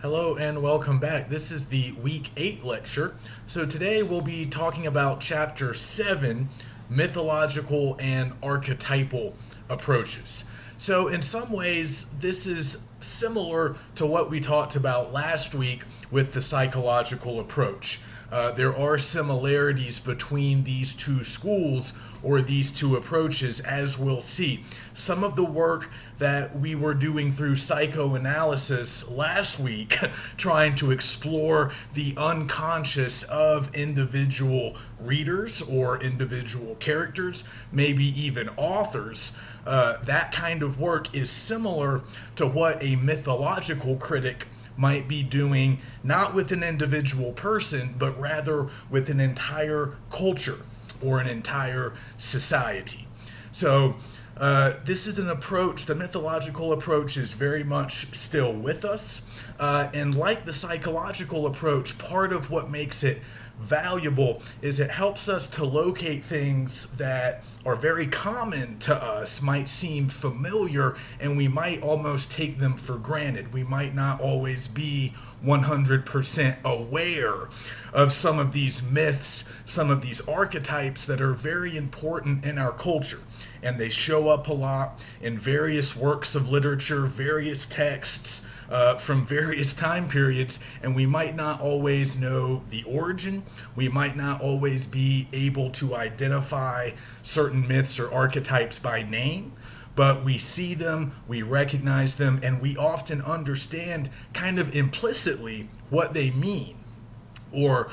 Hello and welcome back. This is the Week 8 lecture. So today we'll be talking about Chapter 7, Mythological and Archetypal Approaches. So in some ways, this is similar to what we talked about last week with the psychological approach. There are similarities between these two schools or these two approaches, as we'll see. Some of the work that we were doing through psychoanalysis last week, trying to explore the unconscious of individual readers or individual characters, maybe even authors, that kind of work is similar to what a mythological critic might be doing, not with an individual person, but rather with an entire culture or an entire society. So this is an approach, the mythological approach is very much still with us. And like the psychological approach, part of what makes it valuable is it helps us to locate things that are very common to us, might seem familiar, and we might almost take them for granted. We might not always be 100% aware of some of these myths, some of these archetypes that are very important in our culture. And they show up a lot in various works of literature, various texts, from various time periods, and we might not always know the origin. We might not always be able to identify certain myths or archetypes by name, but we see them, we recognize them, and we often understand kind of implicitly what they mean, or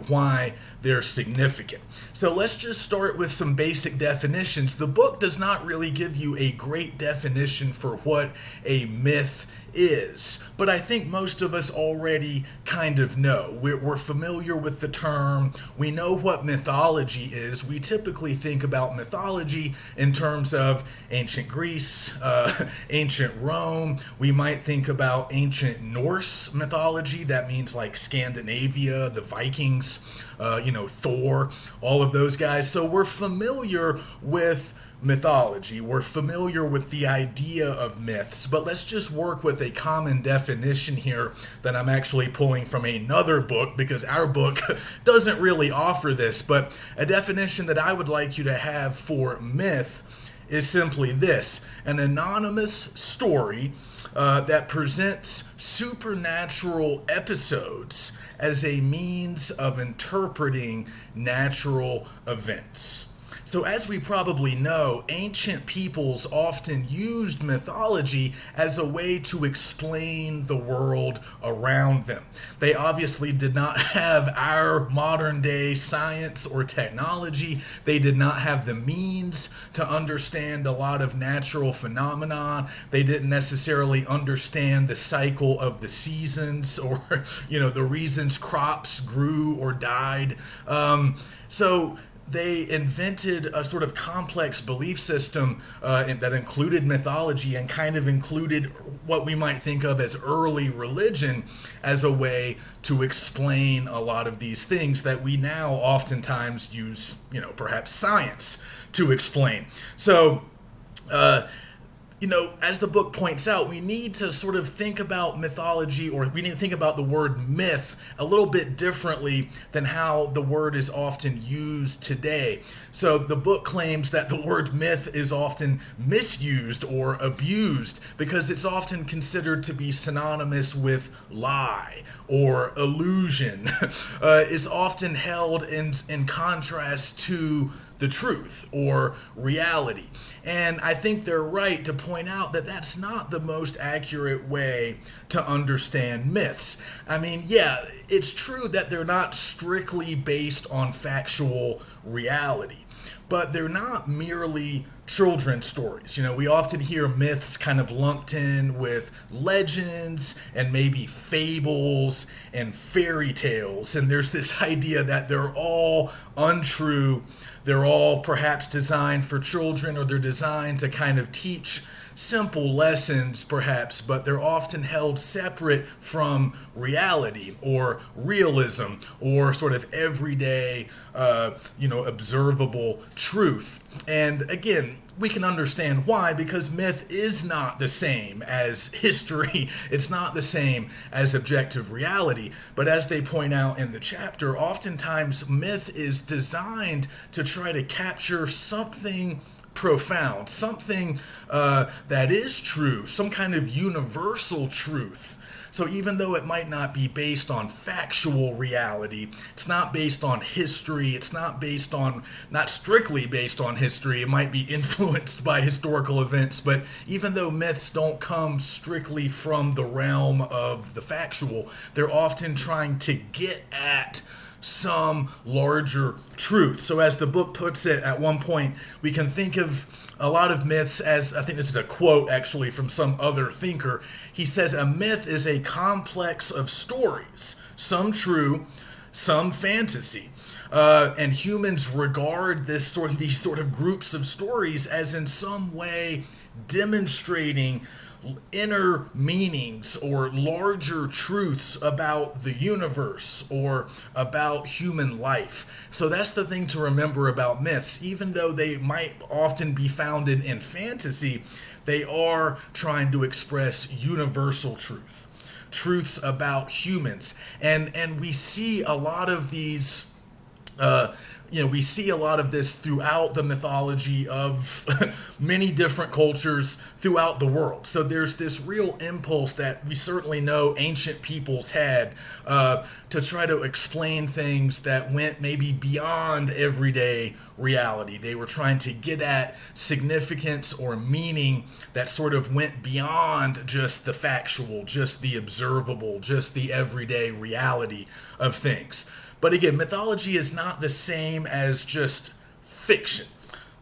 why they're significant. So let's just start with some basic definitions. The book does not really give you a great definition for what a myth is, but I think most of us already kind of know. We're familiar with the term. We know what mythology is. We typically think about mythology in terms of ancient Greece, ancient Rome. We might think about ancient Norse mythology. That means like Scandinavia, the Vikings, Thor, all of those guys. So we're familiar with mythology. We're familiar with the idea of myths, but let's just work with a common definition here that I'm actually pulling from another book because our book doesn't really offer this, but a definition that I would like you to have for myth is simply this: an anonymous story that presents supernatural episodes as a means of interpreting natural events. So as we probably know, ancient peoples often used mythology as a way to explain the world around them. They obviously did not have our modern day science or technology. They did not have the means to understand a lot of natural phenomena. They didn't necessarily understand the cycle of the seasons or, the reasons crops grew or died. So they invented a sort of complex belief system that included mythology and kind of included what we might think of as early religion as a way to explain a lot of these things that we now oftentimes use, perhaps science to explain. So, as the book points out, we need to sort of think about mythology, or we need to think about the word myth a little bit differently than how the word is often used today. So the book claims that the word myth is often misused or abused because it's often considered to be synonymous with lie or illusion, is often held in contrast to the truth or reality. And I think they're right to point out that that's not the most accurate way to understand myths. I mean, yeah, it's true that they're not strictly based on factual reality, but they're not merely children's stories. We often hear myths kind of lumped in with legends and maybe fables and fairy tales. And there's this idea that they're all untrue. They're all perhaps designed for children, or they're designed to kind of teach simple lessons perhaps, but they're often held separate from reality or realism or sort of everyday, observable truth. And again, we can understand why, because myth is not the same as history. It's not the same as objective reality. But as they point out in the chapter, oftentimes myth is designed to try to capture something profound, something that is true, some kind of universal truth. So even though it might not be based on factual reality, it's not based on history, it's not strictly based on history, it might be influenced by historical events, but even though myths don't come strictly from the realm of the factual, they're often trying to get at some larger truth. So as the book puts it at one point, we can think of a lot of myths as, I think this is a quote actually from some other thinker. He says, a myth is a complex of stories, some true, some fantasy. And humans regard these sort of groups of stories as in some way demonstrating inner meanings or larger truths about the universe or about human life. So that's the thing to remember about myths. Even though they might often be founded in fantasy, they are trying to express universal truths about humans. And we see a lot of these we see a lot of this throughout the mythology of many different cultures throughout the world. So there's this real impulse that we certainly know ancient peoples had to try to explain things that went maybe beyond everyday reality. They were trying to get at significance or meaning that sort of went beyond just the factual, just the observable, just the everyday reality of things. But again, mythology is not the same as just fiction.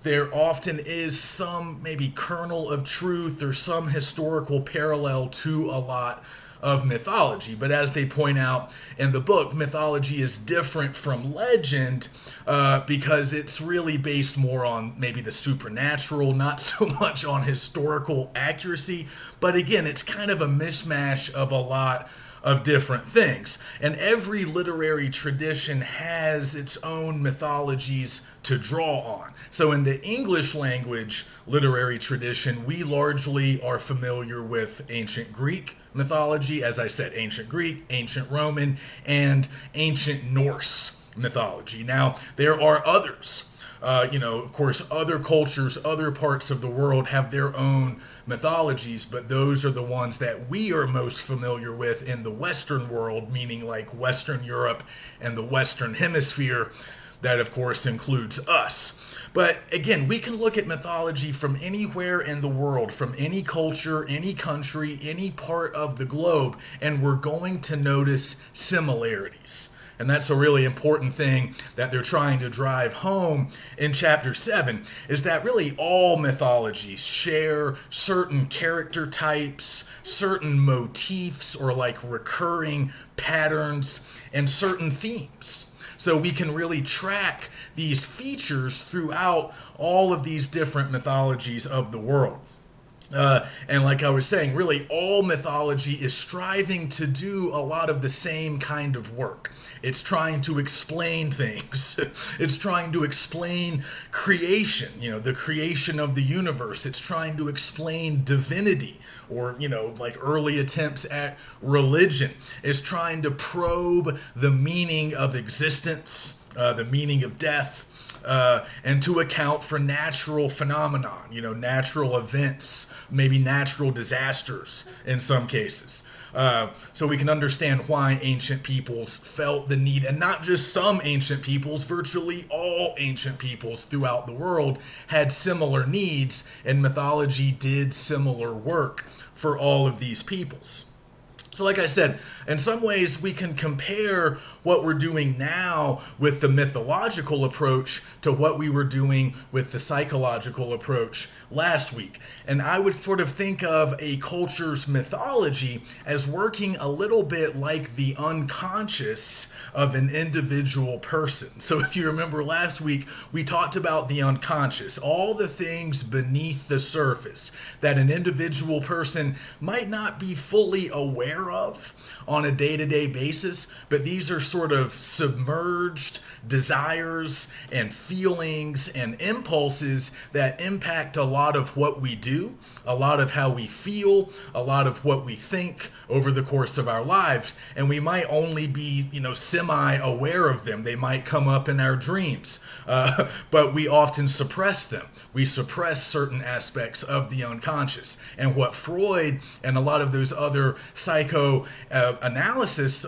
There often is some maybe kernel of truth or some historical parallel to a lot of mythology. But as they point out in the book, mythology is different from legend because it's really based more on maybe the supernatural, not so much on historical accuracy. But again, it's kind of a mishmash of a lot of different things. And every literary tradition has its own mythologies to draw on. So in the English language literary tradition, we largely are familiar with ancient Greek mythology, as I said, ancient Greek, ancient Roman, and ancient Norse mythology. Now, there are others. Of course, other cultures, other parts of the world have their own mythologies, but those are the ones that we are most familiar with in the Western world, meaning like Western Europe and the Western Hemisphere. That, of course, includes us. But again, we can look at mythology from anywhere in the world, from any culture, any country, any part of the globe, and we're going to notice similarities. And that's a really important thing that they're trying to drive home in chapter 7, is that really all mythologies share certain character types, certain motifs or like recurring patterns, and certain themes. So we can really track these features throughout all of these different mythologies of the world. And like I was saying, really all mythology is striving to do a lot of the same kind of work. It's trying to explain things. It's trying to explain creation, the creation of the universe. It's trying to explain divinity or, like early attempts at religion. It's trying to probe the meaning of existence, the meaning of death, and to account for natural phenomenon, natural events, maybe natural disasters in some cases. So we can understand why ancient peoples felt the need, and not just some ancient peoples, virtually all ancient peoples throughout the world had similar needs, and mythology did similar work for all of these peoples. So like I said, in some ways we can compare what we're doing now with the mythological approach to what we were doing with the psychological approach last week. And I would sort of think of a culture's mythology as working a little bit like the unconscious of an individual person. So if you remember last week, we talked about the unconscious, all the things beneath the surface that an individual person might not be fully aware aware of on a day-to-day basis, but these are sort of submerged desires and feelings and impulses that impact a lot of what we do, a lot of how we feel, a lot of what we think over the course of our lives, and we might only be, semi-aware of them. They might come up in our dreams, but we often suppress them. We suppress certain aspects of the unconscious, and what Freud and a lot of those other psychoanalysts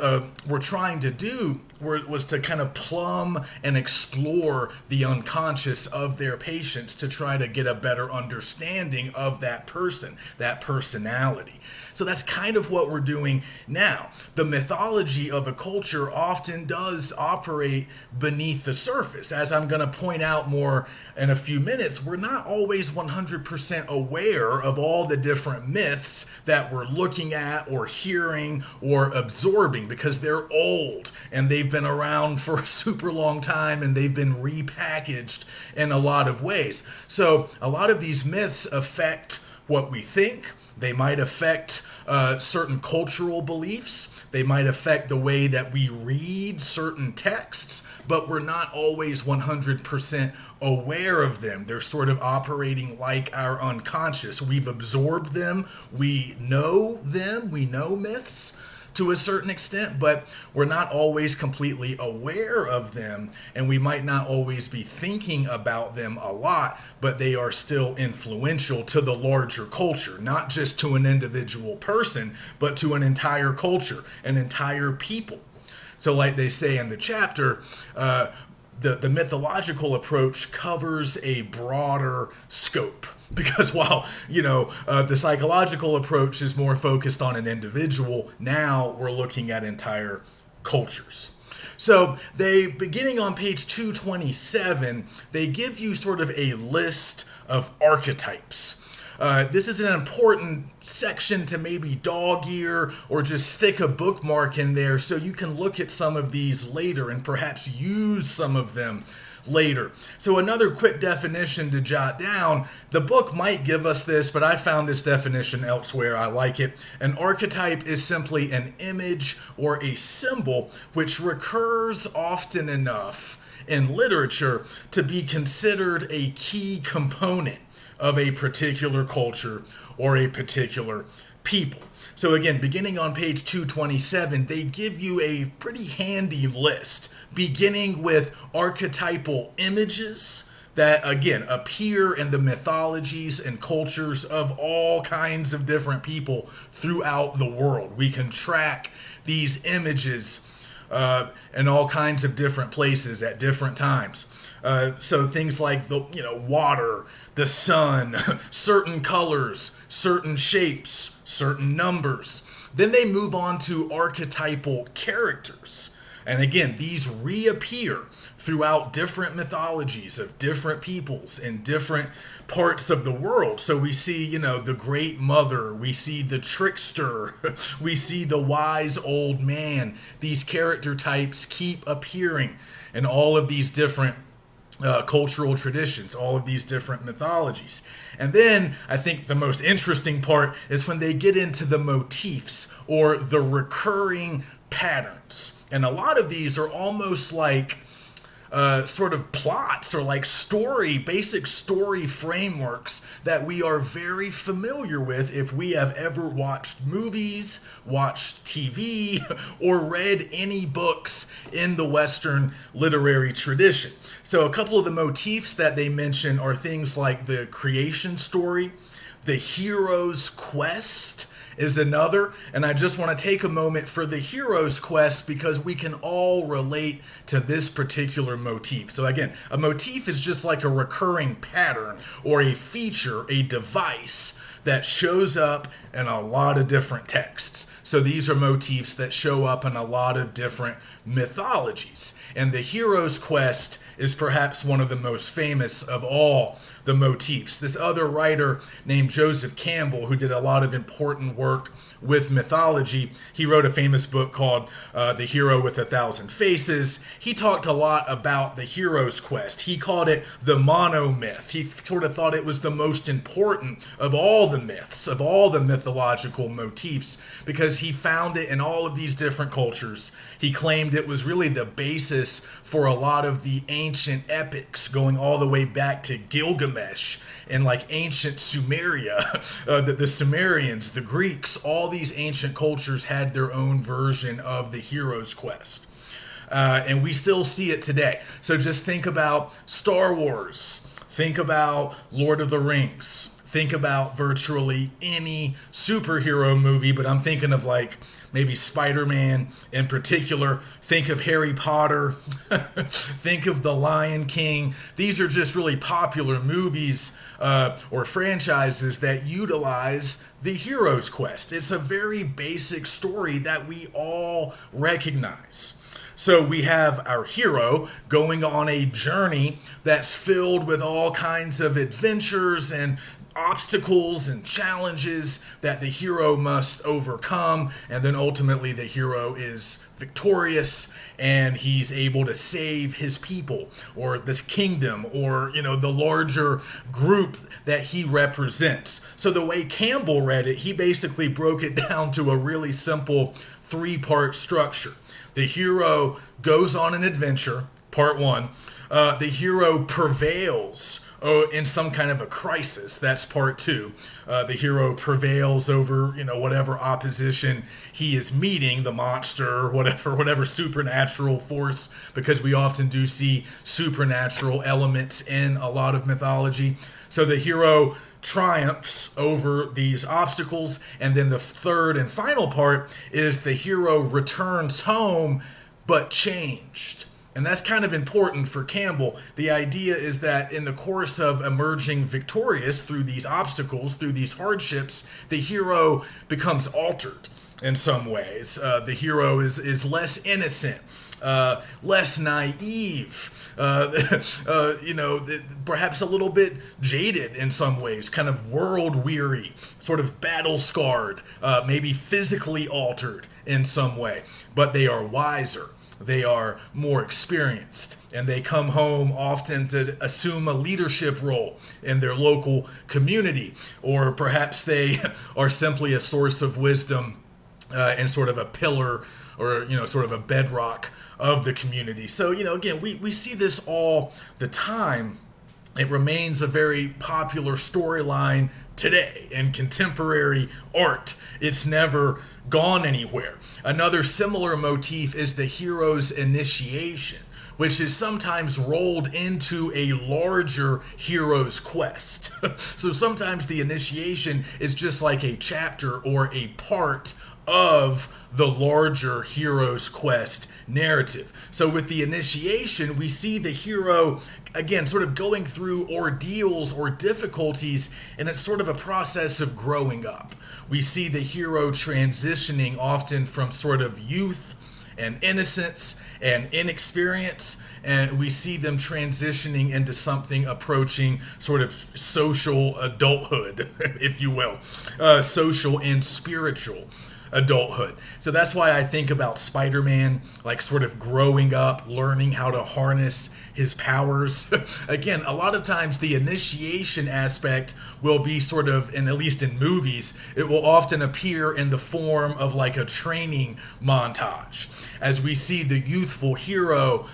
were trying to do was to kind of plumb and explore the unconscious of their patients to try to get a better understanding of that person, that personality. So that's kind of what we're doing now. The mythology of a culture often does operate beneath the surface. As I'm going to point out more in a few minutes, we're not always 100% aware of all the different myths that we're looking at or hearing or absorbing because they're old and they've been around for a super long time and they've been repackaged in a lot of ways. So a lot of these myths affect what we think. They might affect certain cultural beliefs. They might affect the way that we read certain texts, but we're not always 100% aware of them. They're sort of operating like our unconscious. We've absorbed them. We know them. We know myths to a certain extent, but we're not always completely aware of them, and we might not always be thinking about them a lot, but they are still influential to the larger culture, not just to an individual person, but to an entire culture, an entire people. So like they say in the chapter, the mythological approach covers a broader scope. Because while, the psychological approach is more focused on an individual, now we're looking at entire cultures. So beginning on page 227, they give you sort of a list of archetypes. This is an important section to maybe dog ear or just stick a bookmark in there so you can look at some of these later and perhaps use some of them later. So another quick definition to jot down. The book might give us this, but I found this definition elsewhere. I like it. An archetype is simply an image or a symbol which recurs often enough in literature to be considered a key component of a particular culture or a particular people. So again, beginning on page 227, they give you a pretty handy list, beginning with archetypal images that, again, appear in the mythologies and cultures of all kinds of different people throughout the world. We can track these images in all kinds of different places at different times. So things like the water, the sun, certain colors, certain shapes, certain numbers. Then they move on to archetypal characters. And again, these reappear throughout different mythologies of different peoples in different parts of the world. So we see, the great mother, we see the trickster, we see the wise old man. These character types keep appearing in all of these different cultural traditions, all of these different mythologies. And then I think the most interesting part is when they get into the motifs or the recurring patterns. And a lot of these are almost like sort of plots or like basic story frameworks that we are very familiar with if we have ever watched movies, watched TV, or read any books in the Western literary tradition. So a couple of the motifs that they mention are things like the creation story, the hero's quest is another, and I just want to take a moment for the hero's quest because we can all relate to this particular motif. So again, a motif is just like a recurring pattern or a feature, a device that shows up in a lot of different texts. So these are motifs that show up in a lot of different mythologies. And the hero's quest is perhaps one of the most famous of all the motifs. This other writer named Joseph Campbell, who did a lot of important work with mythology. He wrote a famous book called The Hero with a Thousand Faces. He talked a lot about the hero's quest. He called it the monomyth. He sort of thought it was the most important of all the myths, of all the mythological motifs, because he found it in all of these different cultures. He claimed it was really the basis for a lot of the ancient epics, going all the way back to Gilgamesh and like ancient Sumeria, the Sumerians, the Greeks. All these ancient cultures had their own version of the hero's quest. And we still see it today. So just think about Star Wars. Think about Lord of the Rings. Think about virtually any superhero movie, but I'm thinking of like maybe Spider-Man in particular. Think of Harry Potter. Think of The Lion King. These are just really popular movies or franchises that utilize the hero's quest. It's a very basic story that we all recognize. So we have our hero going on a journey that's filled with all kinds of adventures and obstacles and challenges that the hero must overcome, and then ultimately the hero is victorious and he's able to save his people or this kingdom or the larger group that he represents. So the way Campbell read it, he basically broke it down to a really simple 3-part structure. The hero goes on an adventure, part 1. The hero prevails in some kind of a crisis. That's part 2. The hero prevails over, whatever opposition he is meeting, the monster, whatever supernatural force, because we often do see supernatural elements in a lot of mythology. So the hero triumphs over these obstacles, and then the third and final part is the hero returns home, but changed. And that's kind of important for Campbell. The idea is that in the course of emerging victorious through these obstacles, through these hardships, the hero becomes altered in some ways. The hero is less innocent, less naive, perhaps a little bit jaded in some ways, kind of world weary, sort of battle scarred, maybe physically altered in some way, but they are wiser. They are more experienced, and they come home often to assume a leadership role in their local community, or perhaps they are simply a source of wisdom and sort of a pillar or, sort of a bedrock of the community. So, again, we see this all the time. It remains a very popular storyline today in contemporary art. It's never gone anywhere. Another similar motif is the hero's initiation, which is sometimes rolled into a larger hero's quest. So sometimes the initiation is just like a chapter or a part of the larger hero's quest narrative. So with the initiation, we see the hero again sort of going through ordeals or difficulties, and it's sort of a process of growing up. We see the hero transitioning often from sort of youth and innocence and inexperience, and we see them transitioning into something approaching sort of social adulthood, if you will, social and spiritual adulthood. So that's why I think about Spider-Man, like sort of growing up, learning how to harness his powers. Again, a lot of times the initiation aspect will be sort of, and at least in movies, it will often appear in the form of like a training montage, as we see the youthful hero,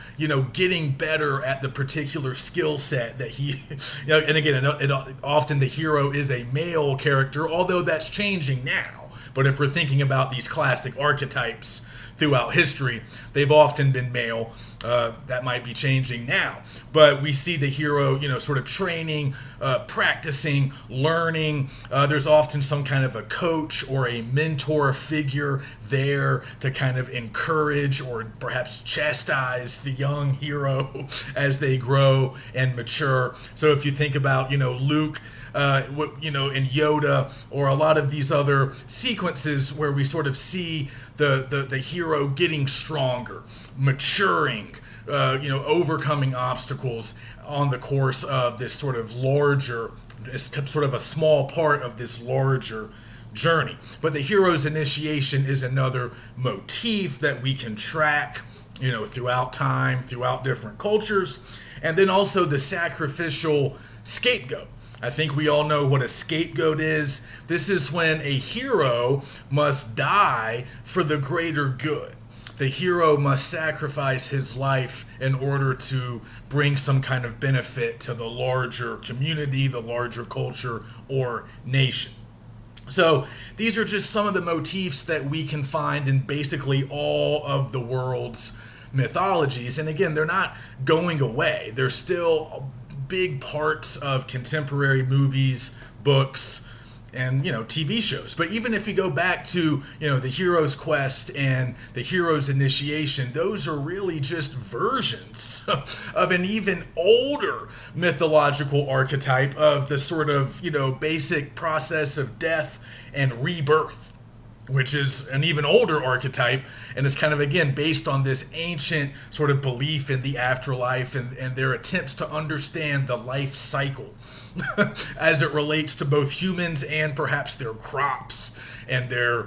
getting better at the particular skill set that he, and again, often the hero is a male character, although that's changing now. But if we're thinking about these classic archetypes throughout history, they've often been male. That might be changing now. But we see the hero, sort of training, practicing, learning. There's often some kind of a coach or a mentor figure there to kind of encourage or perhaps chastise the young hero as they grow and mature. So if you think about, Luke, and Yoda, or a lot of these other sequences where we sort of see the hero getting stronger, maturing, overcoming obstacles on the course of this sort of larger, sort of a small part of this larger journey. But the hero's initiation is another motif that we can track, throughout time, throughout different cultures. And then also the sacrificial scapegoat. I think we all know what a scapegoat is. This is when a hero must die for the greater good. The hero must sacrifice his life in order to bring some kind of benefit to the larger community, the larger culture, or nation. So these are just some of the motifs that we can find in basically all of the world's mythologies. And again, they're not going away. They're still big parts of contemporary movies, books, and TV shows. But even if you go back to the hero's quest and the hero's initiation, those are really just versions of an even older mythological archetype of the sort of basic process of death and rebirth, which is an even older archetype, and it's kind of, again, based on this ancient sort of belief in the afterlife and their attempts to understand the life cycle as it relates to both humans and perhaps their crops and their,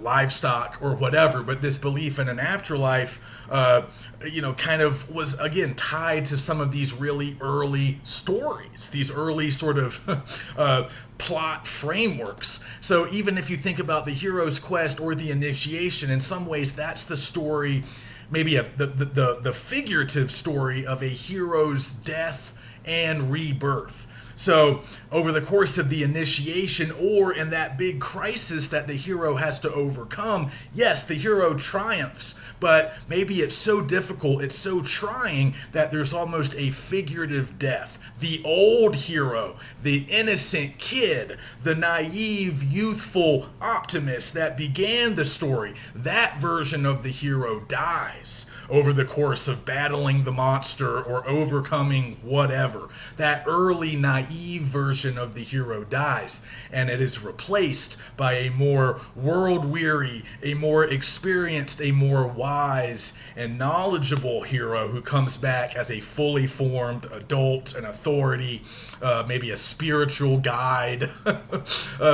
livestock or whatever. But this belief in an afterlife, kind of was, again, tied to some of these really early stories, these early sort of plot frameworks. So even if you think about the hero's quest or the initiation, in some ways that's the story, maybe the figurative story of a hero's death and rebirth. So over the course of the initiation, or in that big crisis that the hero has to overcome, yes, the hero triumphs, but maybe it's so difficult, it's so trying that there's almost a figurative death. The old hero, the innocent kid, the naive, youthful optimist that began the story, that version of the hero dies over the course of battling the monster or overcoming whatever. That early naive version of the hero dies, and it is replaced by a more world-weary, a more experienced, a more wise and knowledgeable hero who comes back as a fully formed adult, an authority, maybe a spiritual guide,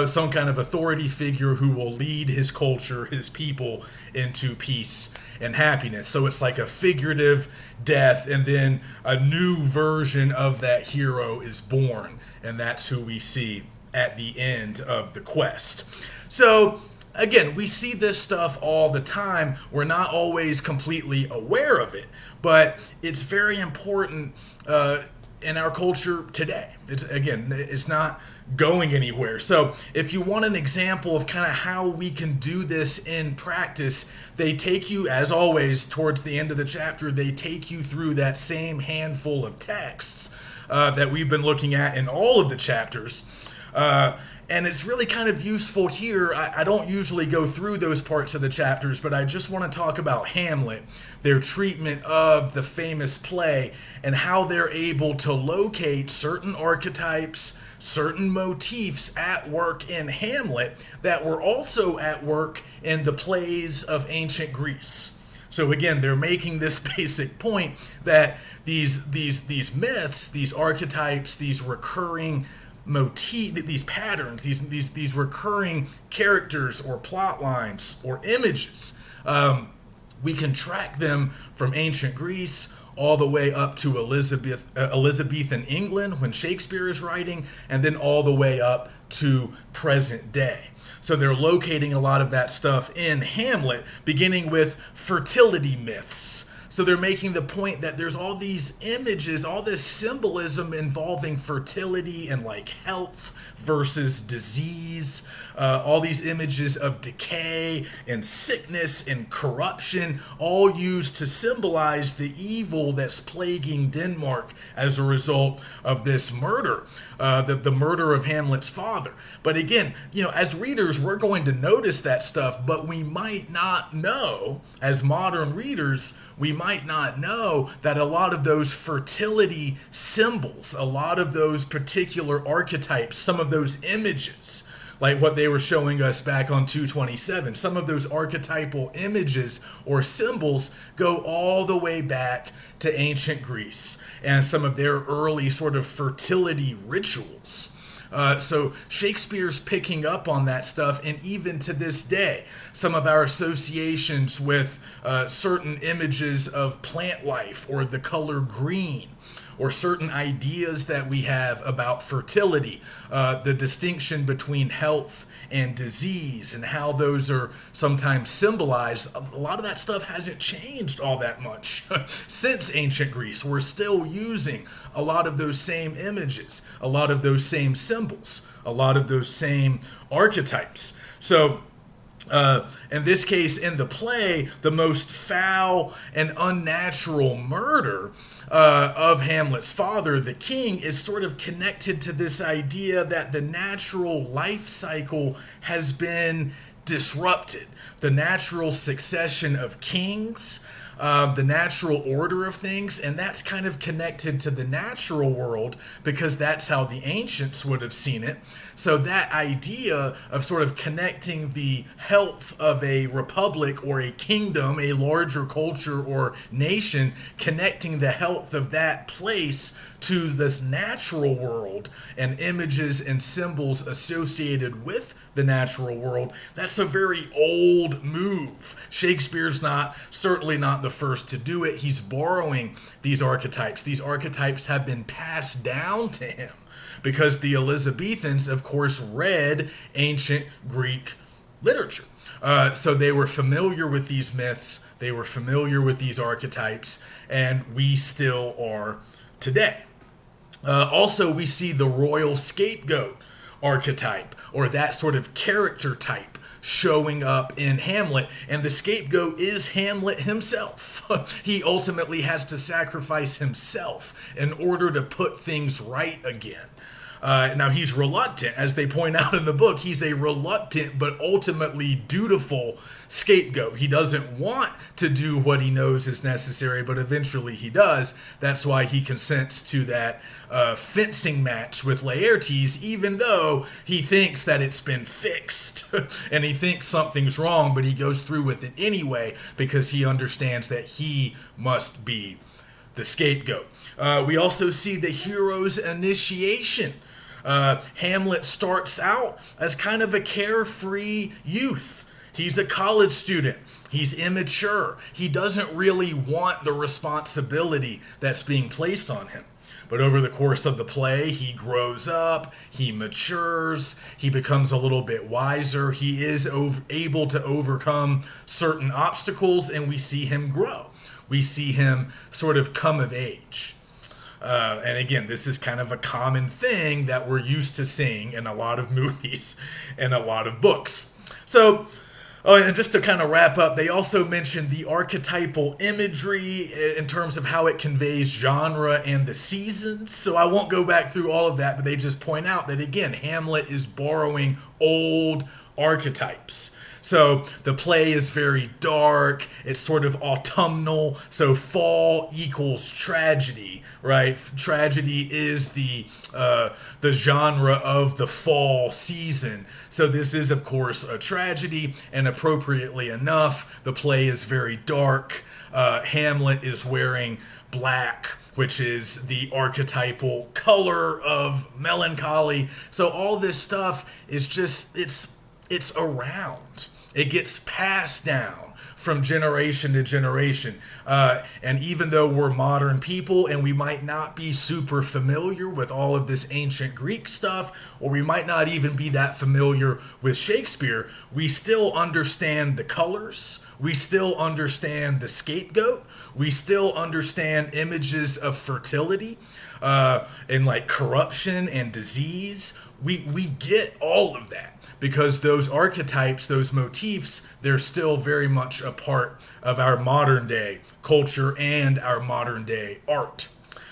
some kind of authority figure who will lead his culture, his people, into peace and happiness. So it's like a figurative death, and then a new version of that hero is born, and that's who we see at the end of the quest. So again, we see this stuff all the time. We're not always completely aware of it, but it's very important in our culture today. It's not going anywhere. So if you want an example of kind of how we can do this in practice, they take you, as always, towards the end of the chapter, they take you through that same handful of texts that we've been looking at in all of the chapters. And it's really kind of useful here. I don't usually go through those parts of the chapters, but I just want to talk about Hamlet, their treatment of the famous play, and how they're able to locate certain archetypes, certain motifs at work in Hamlet that were also at work in the plays of ancient Greece. So again, they're making this basic point that these myths, these archetypes, these recurring these patterns, these recurring characters or plot lines or images, we can track them from ancient Greece all the way up to Elizabethan England when Shakespeare is writing, and then all the way up to present day. So they're locating a lot of that stuff in Hamlet, beginning with fertility myths. So they're making the point that there's all these images, all this symbolism involving fertility and like health versus disease, all these images of decay and sickness and corruption, all used to symbolize the evil that's plaguing Denmark as a result of this murder, the murder of Hamlet's father. But again, as readers, we're going to notice that stuff, but we might not know, as modern readers, we might not know that a lot of those fertility symbols, a lot of those particular archetypes, some of those images, like what they were showing us back on 227, some of those archetypal images or symbols go all the way back to ancient Greece and some of their early sort of fertility rituals. So Shakespeare's picking up on that stuff, and even to this day, some of our associations with certain images of plant life or the color green, or certain ideas that we have about fertility, the distinction between health and disease, and how those are sometimes symbolized. A lot of that stuff hasn't changed all that much since ancient Greece. We're still using a lot of those same images, a lot of those same symbols, a lot of those same archetypes. So in this case, in the play, the most foul and unnatural murder of Hamlet's father, the king, is sort of connected to this idea that the natural life cycle has been disrupted. The natural succession of kings, the natural order of things, and that's kind of connected to the natural world because that's how the ancients would have seen it. So that idea of sort of connecting the health of a republic or a kingdom, a larger culture or nation, connecting the health of that place to this natural world and images and symbols associated with the natural world, that's a very old move. Shakespeare's certainly not the first to do it. He's borrowing these archetypes. These archetypes have been passed down to him because the Elizabethans, of course, read ancient Greek literature. So they were familiar with these myths, they were familiar with these archetypes, and we still are today. Also, we see the royal scapegoat archetype, or that sort of character type, showing up in Hamlet, and the scapegoat is Hamlet himself. He ultimately has to sacrifice himself in order to put things right again. Now, he's reluctant, as they point out in the book. He's a reluctant but ultimately dutiful scapegoat. He doesn't want to do what he knows is necessary, but eventually he does. That's why he consents to that fencing match with Laertes, even though he thinks that it's been fixed and he thinks something's wrong, but he goes through with it anyway because he understands that he must be the scapegoat. We also see the hero's initiation. Hamlet starts out as kind of a carefree youth. He's a college student. He's immature. He doesn't really want the responsibility that's being placed on him. But over the course of the play, he grows up, he matures, he becomes a little bit wiser, he is able to overcome certain obstacles, and we see him grow. We see him sort of come of age. And again, this is kind of a common thing that we're used to seeing in a lot of movies and a lot of books. So, and just to kind of wrap up, they also mentioned the archetypal imagery in terms of how it conveys genre and the seasons. So I won't go back through all of that, but they just point out that, again, Hamlet is borrowing old archetypes. So the play is very dark, it's sort of autumnal, so fall equals tragedy, right? Tragedy is the genre of the fall season. So this is, of course, a tragedy, and appropriately enough, the play is very dark. Hamlet is wearing black, which is the archetypal color of melancholy. So all this stuff is just, it's around. It gets passed down from generation to generation. And even though we're modern people and we might not be super familiar with all of this ancient Greek stuff, or we might not even be that familiar with Shakespeare, we still understand the colors. We still understand the scapegoat. We still understand images of fertility and like corruption and disease. We get all of that, because those archetypes, those motifs, they're still very much a part of our modern day culture and our modern day art.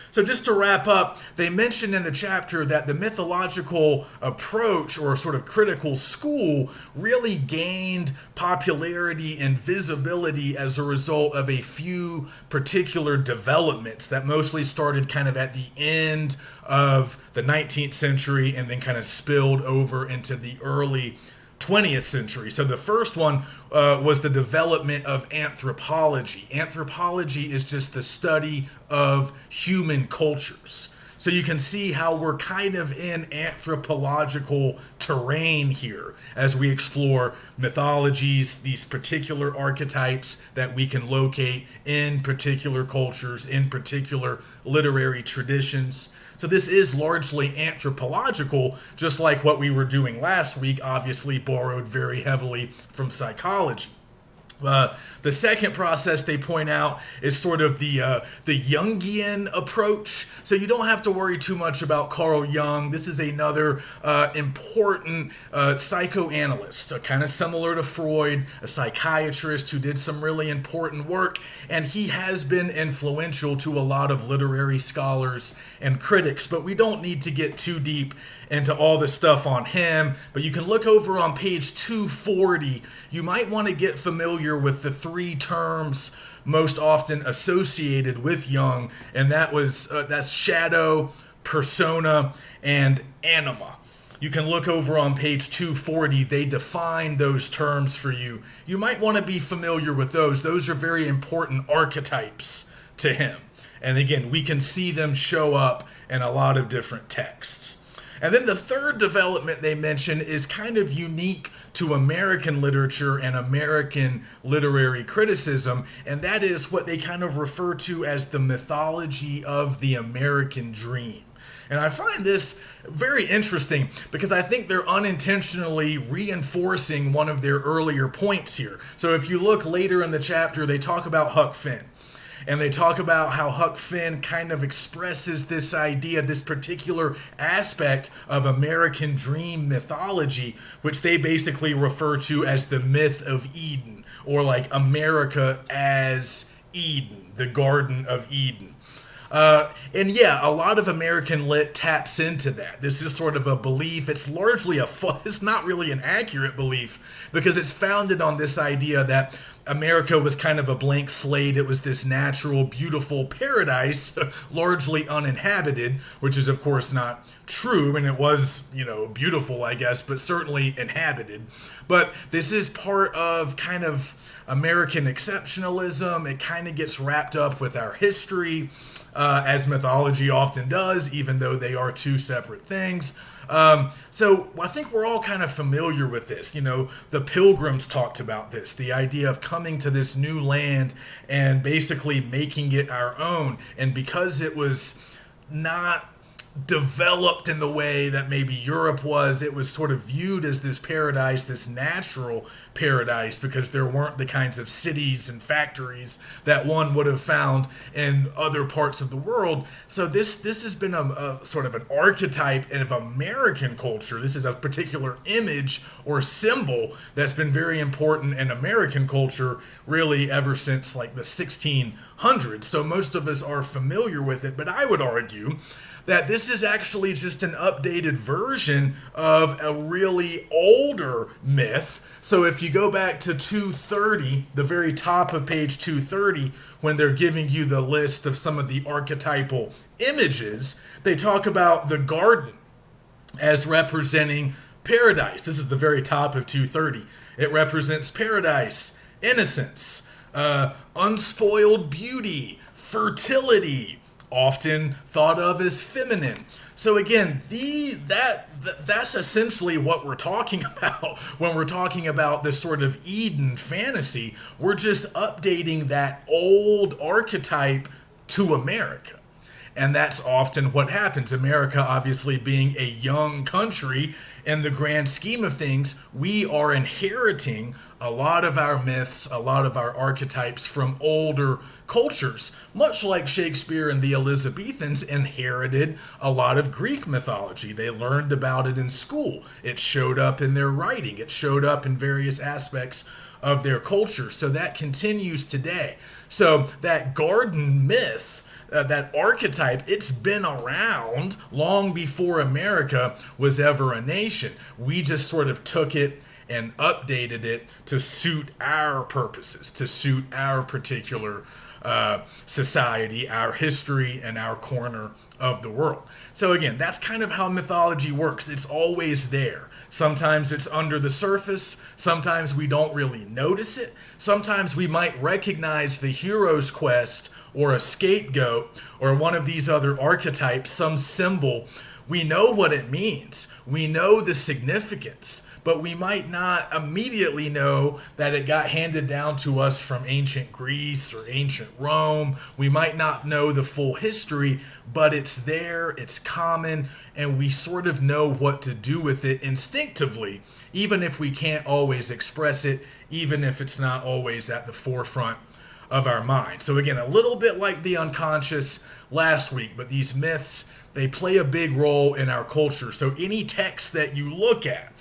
So just to wrap up, they mentioned in the chapter that the mythological approach, or sort of critical school, really gained popularity and visibility as a result of a few particular developments that mostly started kind of at the end of the 19th century and then kind of spilled over into the early 20th century. So the first one was the development of anthropology. Anthropology is just the study of human cultures. So you can see how we're kind of in anthropological terrain here as we explore mythologies, these particular archetypes that we can locate in particular cultures, in particular literary traditions. So this is largely anthropological, just like what we were doing last week, obviously borrowed very heavily from psychology. The second process they point out is sort of the Jungian approach. So you don't have to worry too much about Carl Jung. This is another important psychoanalyst, kind of similar to Freud, a psychiatrist who did some really important work, and he has been influential to a lot of literary scholars and critics. But we don't need to get too deep into all the stuff on him. But you can look over on page 240. You might want to get familiar with the three terms most often associated with Jung, and that's shadow, persona, and anima. You can look over on page 240. They define those terms for you. You might want to be familiar with those. Those are very important archetypes to him. And again, we can see them show up in a lot of different texts. And then the third development they mention is kind of unique to American literature and American literary criticism, and that is what they kind of refer to as the mythology of the American dream. And I find this very interesting because I think they're unintentionally reinforcing one of their earlier points here. So if you look later in the chapter, they talk about Huck Finn. And they talk about how Huck Finn kind of expresses this idea, this particular aspect of American dream mythology, which they basically refer to as the myth of Eden, or like America as Eden, the Garden of Eden. And yeah, a lot of American lit taps into that. This is sort of a belief. It's largely it's not really an accurate belief because it's founded on this idea that America was kind of a blank slate. It was this natural, beautiful paradise, largely uninhabited, which is of course not true. And it was, beautiful, I guess, but certainly inhabited. But this is part of kind of American exceptionalism. It kind of gets wrapped up with our history, as mythology often does, even though they are two separate things. So I think we're all kind of familiar with this. The Pilgrims talked about this, the idea of coming to this new land and basically making it our own. And because it was not developed in the way that maybe Europe was, it was sort of viewed as this paradise, this natural paradise, because there weren't the kinds of cities and factories that one would have found in other parts of the world. So this has been a sort of an archetype of American culture. This is a particular image or symbol that's been very important in American culture really ever since like the 1600s. So most of us are familiar with it, but I would argue that this is actually just an updated version of a really older myth. So if you go back to 230, the very top of page 230, when they're giving you the list of some of the archetypal images, they talk about the garden as representing paradise. This is the very top of 230. It represents paradise, innocence, unspoiled beauty, fertility, often thought of as feminine. So again, that's essentially what we're talking about when we're talking about this sort of Eden fantasy. We're just updating that old archetype to America. And that's often what happens. America, obviously being a young country, in the grand scheme of things, we are inheriting a lot of our myths, a lot of our archetypes from older cultures, much like Shakespeare and the Elizabethans inherited a lot of Greek mythology. They learned about it in school. It showed up in their writing. It showed up in various aspects of their culture. So that continues today. So that garden myth, that archetype, it's been around long before America was ever a nation. We just sort of took it and updated it to suit our purposes, to suit our particular society, our history, and our corner of the world. So again, that's kind of how mythology works. It's always there. Sometimes it's under the surface. Sometimes we don't really notice it. Sometimes we might recognize the hero's quest or a scapegoat or one of these other archetypes, some symbol. We know what it means. We know the significance, but we might not immediately know that it got handed down to us from ancient Greece or ancient Rome. We might not know the full history, but it's there, it's common, and we sort of know what to do with it instinctively, even if we can't always express it, even if it's not always at the forefront of our mind. So again, a little bit like the unconscious last week, but these myths, they play a big role in our culture. So any text that you look at,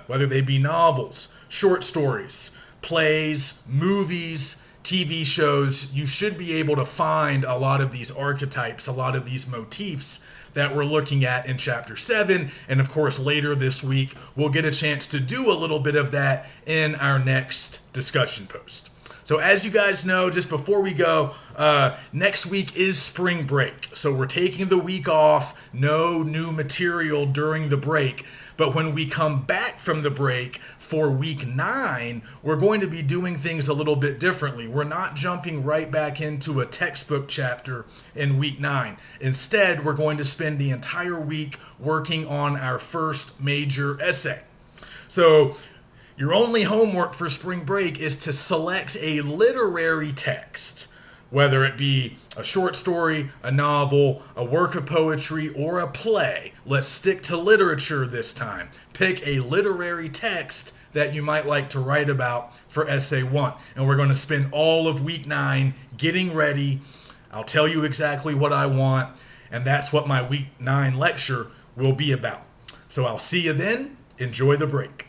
whether they be novels, short stories, plays, movies, TV shows, you should be able to find a lot of these archetypes, a lot of these motifs that we're looking at in chapter 7. And of course, later this week, we'll get a chance to do a little bit of that in our next discussion post. So as you guys know, just before we go, next week is spring break. So we're taking the week off, no new material during the break. But when we come back from the break for week 9, we're going to be doing things a little bit differently. We're not jumping right back into a textbook chapter in week 9. Instead, we're going to spend the entire week working on our first major essay. So your only homework for spring break is to select a literary text, whether it be a short story, a novel, a work of poetry, or a play. Let's stick to literature this time. Pick a literary text that you might like to write about for Essay 1. And we're going to spend all of week 9 getting ready. I'll tell you exactly what I want, and that's what my week 9 lecture will be about. So I'll see you then. Enjoy the break.